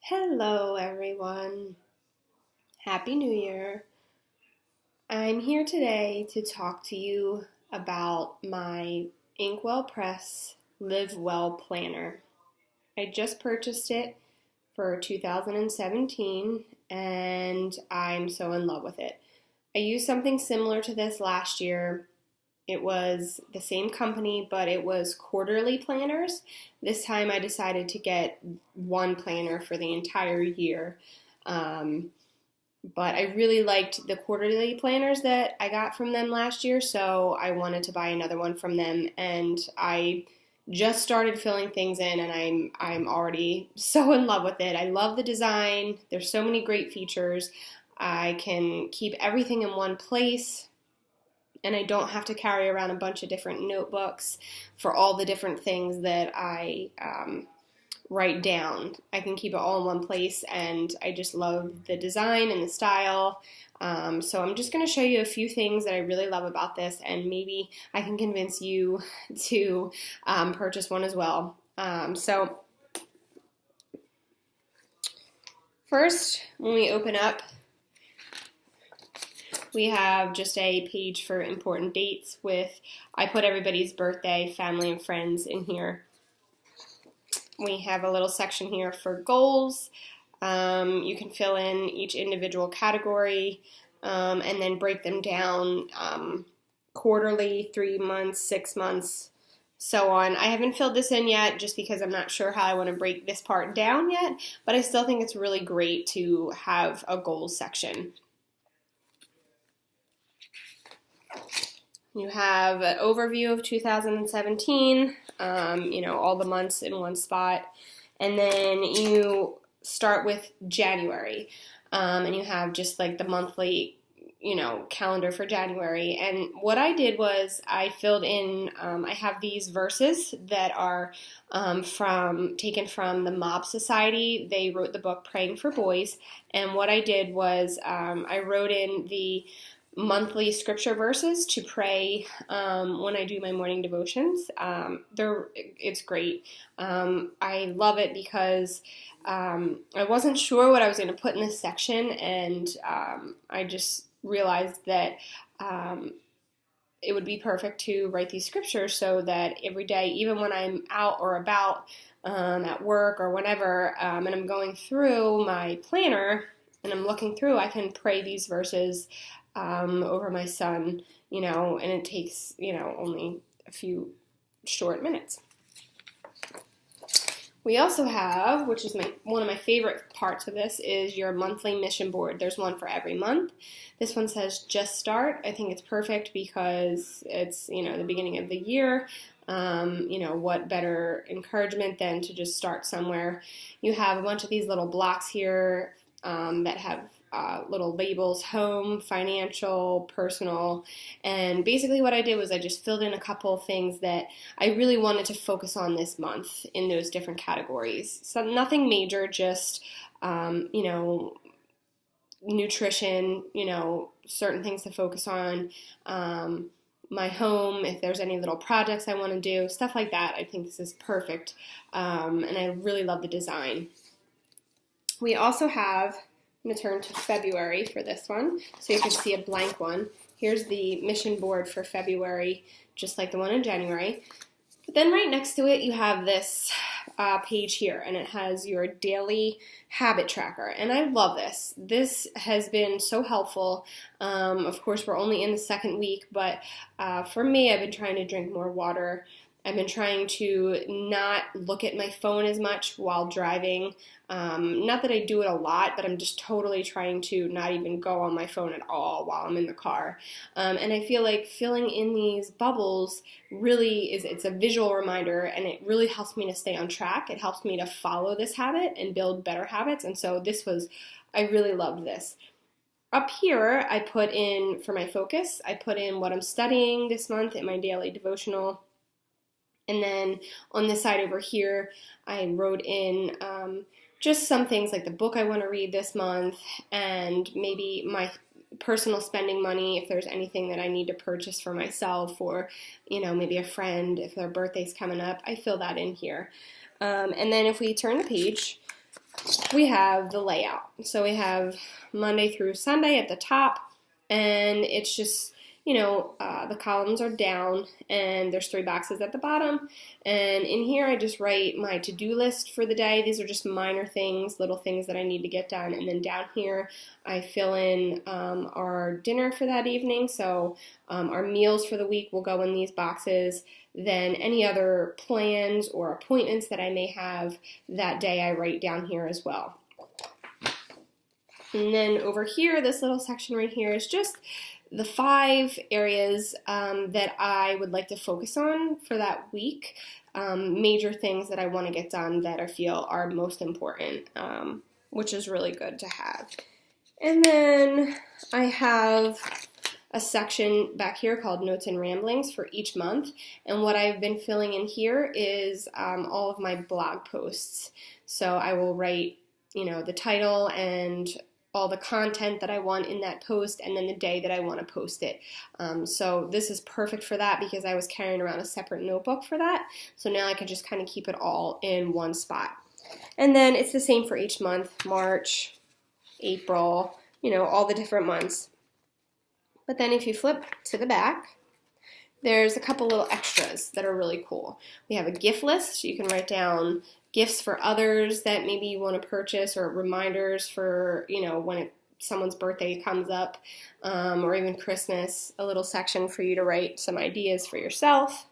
Hello, everyone. Happy New Year. I'm here today to talk to you about my InkWell Press LiveWell Planner. I just purchased it for 2017 and I'm so in love with it. I used something similar to this last year. It was the same company, but it was quarterly planners. This time I decided to get one planner for the entire year. But I really liked the quarterly planners that I got from them last year, so I wanted to buy another one from them. And I just started filling things in, and I'm already so in love with it. I love the design. There's so many great features. I can keep everything in one place, and I don't have to carry around a bunch of different notebooks for all the different things that I write down. I can keep it all in one place, and I just love the design and the style. So I'm just going to show you a few things that I really love about this, and maybe I can convince you to purchase one as well. So first, when we open up, we have just a page for important dates I put everybody's birthday, family, and friends in here. We have a little section here for goals. You can fill in each individual category and then break them down quarterly, 3 months, 6 months, so on. I haven't filled this in yet just because I'm not sure how I want to break this part down yet, but I still think it's really great to have a goals section. You have an overview of 2017, all the months in one spot. And then you start with January, and you have just like the monthly, calendar for January. And what I did was I filled in, I have these verses that are taken from the Mob Society. They wrote the book Praying for Boys. And what I did was I wrote in the monthly scripture verses to pray when I do my morning devotions. It's great. I love it because I wasn't sure what I was going to put in this section, and I just realized that it would be perfect to write these scriptures so that every day, even when I'm out or about at work or whenever, and I'm going through my planner and I'm looking through, I can pray these verses over my son, and it takes, only a few short minutes. We also have, which is one of my favorite parts of this, is your monthly mission board. There's one for every month. This one says just start. I think it's perfect because it's, the beginning of the year. What better encouragement than to just start somewhere. You have a bunch of these little blocks here that have little labels: home, financial, personal. And basically what I did was I just filled in a couple of things that I really wanted to focus on this month in those different categories. So nothing major, just nutrition, certain things to focus on, my home, if there's any little projects I want to do, stuff like that. I think this is perfect, and I really love the design. We also have, I'm going to turn to February for this one, so you can see a blank one. Here's the mission board for February, just like the one in January. But then right next to it, you have this page here, and it has your daily habit tracker. And I love this. This has been so helpful. Of course, we're only in the second week, but for me, I've been trying to drink more water. I've been trying to not look at my phone as much while driving. Not that I do it a lot, but I'm just totally trying to not even go on my phone at all while I'm in the car. And I feel like filling in these bubbles really it's a visual reminder, and it really helps me to stay on track. It helps me to follow this habit and build better habits. And so I really loved this. Up here, I put in, for my focus, I put in what I'm studying this month in my daily devotional. And then on this side over here, I wrote in just some things like the book I want to read this month, and maybe my personal spending money, if there's anything that I need to purchase for myself, or maybe a friend, if their birthday's coming up, I fill that in here. And then if we turn the page, we have the layout. So we have Monday through Sunday at the top, and it's just, the columns are down, and there's 3 boxes at the bottom. And in here, I just write my to-do list for the day. These are just minor things, little things that I need to get done. And then down here, I fill in our dinner for that evening. So our meals for the week will go in these boxes. Then any other plans or appointments that I may have that day, I write down here as well. And then over here, this little section right here is just the 5 areas that I would like to focus on for that week, major things that I want to get done that I feel are most important, which is really good to have. And then I have a section back here called Notes and Ramblings for each month, and what I've been filling in here is all of my blog posts. So I will write, the title and all the content that I want in that post, and then the day that I want to post it. So this is perfect for that because I was carrying around a separate notebook for that. So now I can just kind of keep it all in one spot. And then it's the same for each month, March, April, all the different months. But then if you flip to the back, there's a couple little extras that are really cool. We have a gift list. You can write down gifts for others that maybe you want to purchase, or reminders for, when someone's birthday comes up, or even Christmas, a little section for you to write some ideas for yourself.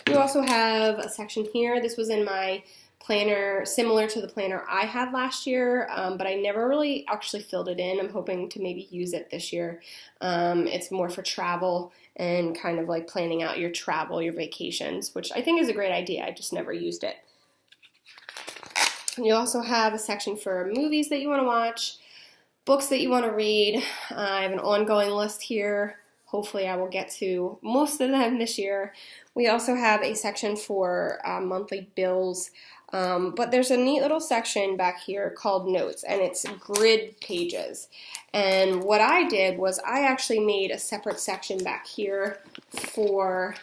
You also have a section here. This was in my planner, similar to the planner I had last year, but I never really actually filled it in. I'm hoping to maybe use it this year. It's more for travel and kind of like planning out your travel, your vacations, which I think is a great idea. I just never used it. You also have a section for movies that you want to watch, books that you want to read. I have an ongoing list here. Hopefully I will get to most of them this year. We also have a section for monthly bills. But there's a neat little section back here called Notes, and it's grid pages. And what I did was I actually made a separate section back here for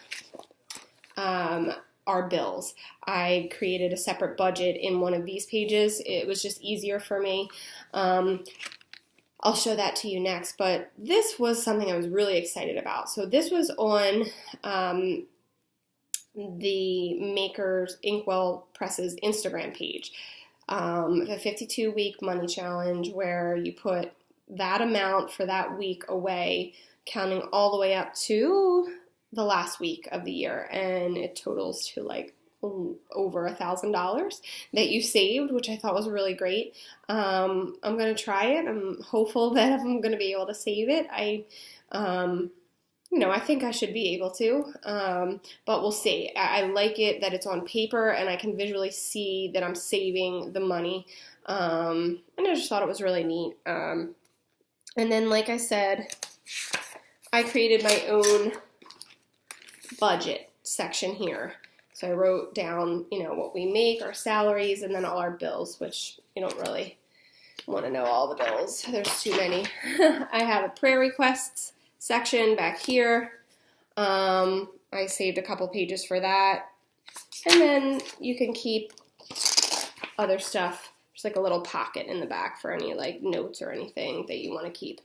our bills. I created a separate budget in one of these pages. It was just easier for me. I'll show that to you next, but this was something I was really excited about. So this was on the Maker's InkWell Press's Instagram page, the 52-week money challenge, where you put that amount for that week away, counting all the way up to the last week of the year, and it totals to like over $1,000 that you saved, which I thought was really great. I'm going to try it. I'm hopeful that I'm going to be able to save it. I think I should be able to, but we'll see. I like it that it's on paper and I can visually see that I'm saving the money, and I just thought it was really neat. And then, like I said, I created my own budget section here. So I wrote down, what we make, our salaries, and then all our bills, which you don't really want to know all the bills. There's too many. I have a prayer requests section back here. I saved a couple pages for that. And then you can keep other stuff. There's like a little pocket in the back for any like notes or anything that you want to keep.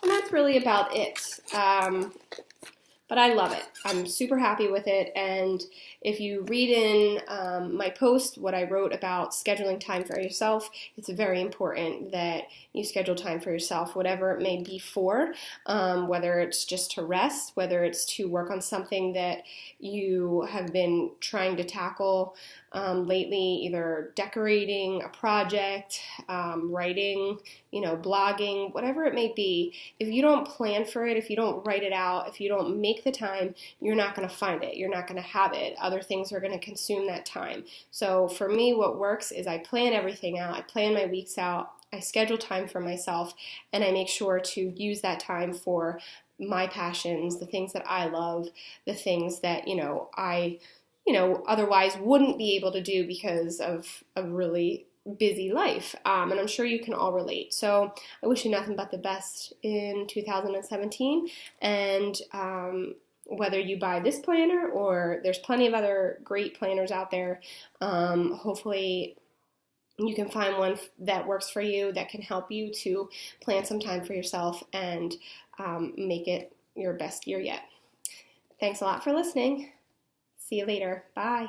And that's really about it. But I love it. I'm super happy with it. And if you read in my post what I wrote about scheduling time for yourself, it's very important that you schedule time for yourself, whatever it may be for, whether it's just to rest, whether it's to work on something that you have been trying to tackle lately, either decorating a project, writing, blogging, whatever it may be. If you don't plan for it, if you don't write it out, if you don't make the time, you're not going to find it. You're not going to have it. Other things are going to consume that time. So for me, what works is I plan everything out. I plan my weeks out. I schedule time for myself, and I make sure to use that time for my passions, the things that I love, the things that, I otherwise wouldn't be able to do because of a really busy life. And I'm sure you can all relate. So I wish you nothing but the best in 2017. And whether you buy this planner or there's plenty of other great planners out there, hopefully you can find one that works for you, that can help you to plan some time for yourself and make it your best year yet. Thanks a lot for listening. See you later. Bye.